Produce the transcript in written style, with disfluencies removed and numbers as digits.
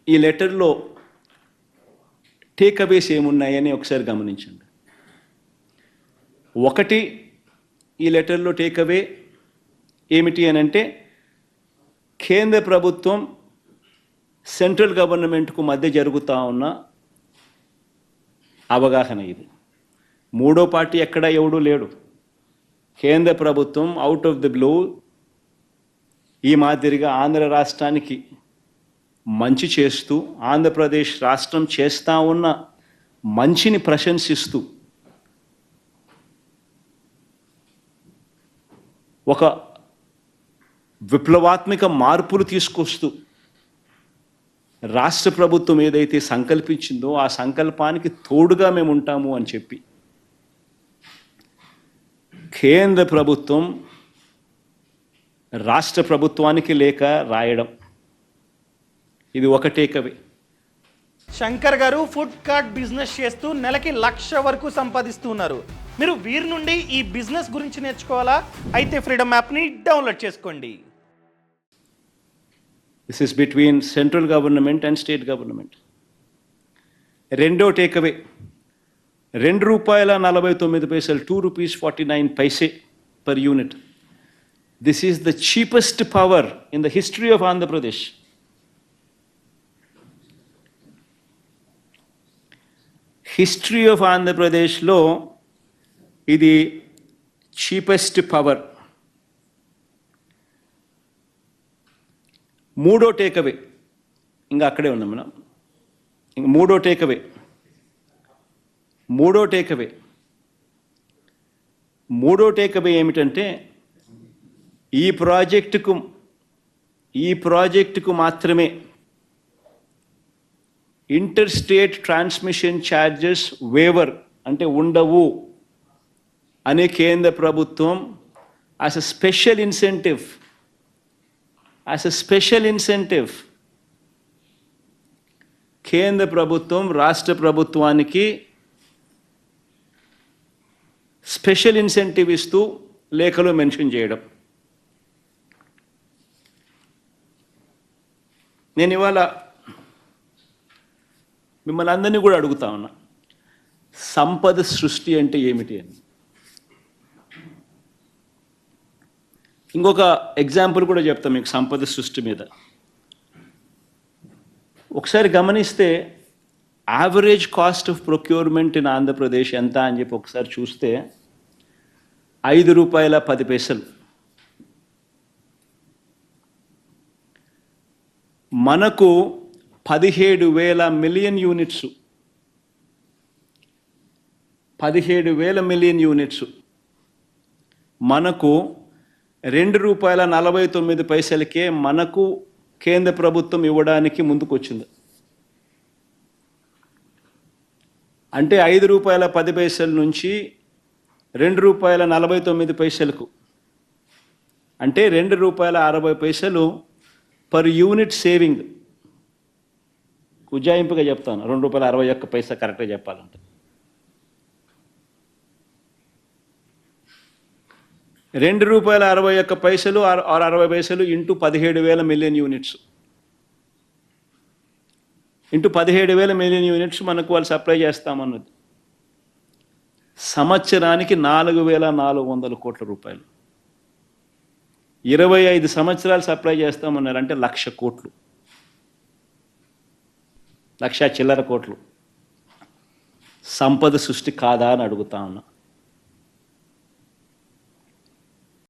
ఈ లెటర్లో టేక్ అవేస్ ఏమున్నాయని ఒకసారి గమనించండి. ఒకటి, ఈ లెటర్లో టేక్ అవే ఏమిటి అని అంటే, కేంద్ర ప్రభుత్వం సెంట్రల్ గవర్నమెంట్కు మధ్య జరుగుతూ ఉన్న అవగాహన ఇది. మూడో పార్టీ ఎక్కడ ఎవడూ లేడు. కేంద్ర ప్రభుత్వం అవుట్ ఆఫ్ ది బ్లూ ఈ మాదిరిగా ఆంధ్ర రాష్ట్రానికి మంచి చేస్తూ, ఆంధ్రప్రదేశ్ రాష్ట్రం చేస్తూ ఉన్న మంచిని ప్రశంసిస్తూ ఒక విప్లవాత్మక మార్పులు తీసుకొస్తూ రాష్ట్ర ప్రభుత్వం ఏదైతే సంకల్పించిందో ఆ సంకల్పానికి తోడుగా మేము ఉంటాము అని చెప్పి కేంద్ర ప్రభుత్వం రాష్ట్ర ప్రభుత్వానికి లేఖ రాయడం, ఇది ఒక టేకవే. శంకర్ గారు ఫుడ్ కార్ట్ బిజినెస్ చేస్తూ నెలకి 1,00,000 వరకు సంపాదిస్తున్నారు. మీరు వీరి నుండి ఈ బిజినెస్ గురించి నేర్చుకోవాలా? అయితే ఫ్రీడమ్ యాప్ని డౌన్లోడ్ చేసుకోండి. This is between central government and state government. రెండో takeaway, ₹2.49, ₹2.49 per unit. This is the cheapest power in the history of Andhra Pradesh. History of ఆంధ్రప్రదేశ్లో ఇది చీపెస్ట్ పవర్. మూడో టేకవే, ఇంకా అక్కడే ఉన్నాం మనం. ఇంక మూడో టేకవే ఏమిటంటే, ఈ ప్రాజెక్టుకు మాత్రమే inter state transmission charges waiver అంటే ఉండవు అనే కేంద్ర ప్రభుత్వం యాజ్ ఎ స్పెషల్ ఇన్సెంటివ్ కేంద్ర ప్రభుత్వం రాష్ట్ర ప్రభుత్వానికి స్పెషల్ ఇన్సెంటివ్ ఇస్తూ లేఖలో మెన్షన్ చేయడం. నేను ఇవాళ మిమ్మల్ని అందరినీ కూడా అడుగుతా ఉన్నా, సంపద సృష్టి అంటే ఏమిటి అని. ఇంకొక ఎగ్జాంపుల్ కూడా చెప్తాం మీకు సంపద సృష్టి మీద. ఒకసారి గమనిస్తే average cost of procurement in Andhra Pradesh ఎంత అని చెప్పి ఒకసారి చూస్తే ₹5.10. మనకు 17,000 మిలియన్ యూనిట్స్, 17,000 మిలియన్ యూనిట్స్ మనకు ₹2.49 మనకు కేంద్ర ప్రభుత్వం ఇవ్వడానికి ముందుకొచ్చింది. అంటే ₹5.10 నుంచి ₹2.49 అంటే ₹2.60 పర్ యూనిట్ సేవింగ్. ఉజ్జాయింపుగా చెప్తాను, ₹2.61 కరెక్ట్గా చెప్పాలంటే. ₹2.61 or 60 into 17,000 million units, into 17,000 million units మనకు వాళ్ళు సప్లై చేస్తామన్నది. సంవత్సరానికి ₹4,400 కోట్ల. 25 సంవత్సరాలు సప్లై చేస్తామన్నారు అంటే 1,00,000 కోట్లు, 1,00,000 చిల్లర కోట్లు. సంపద సృష్టి కాదా అని అడుగుతా ఉన్నా.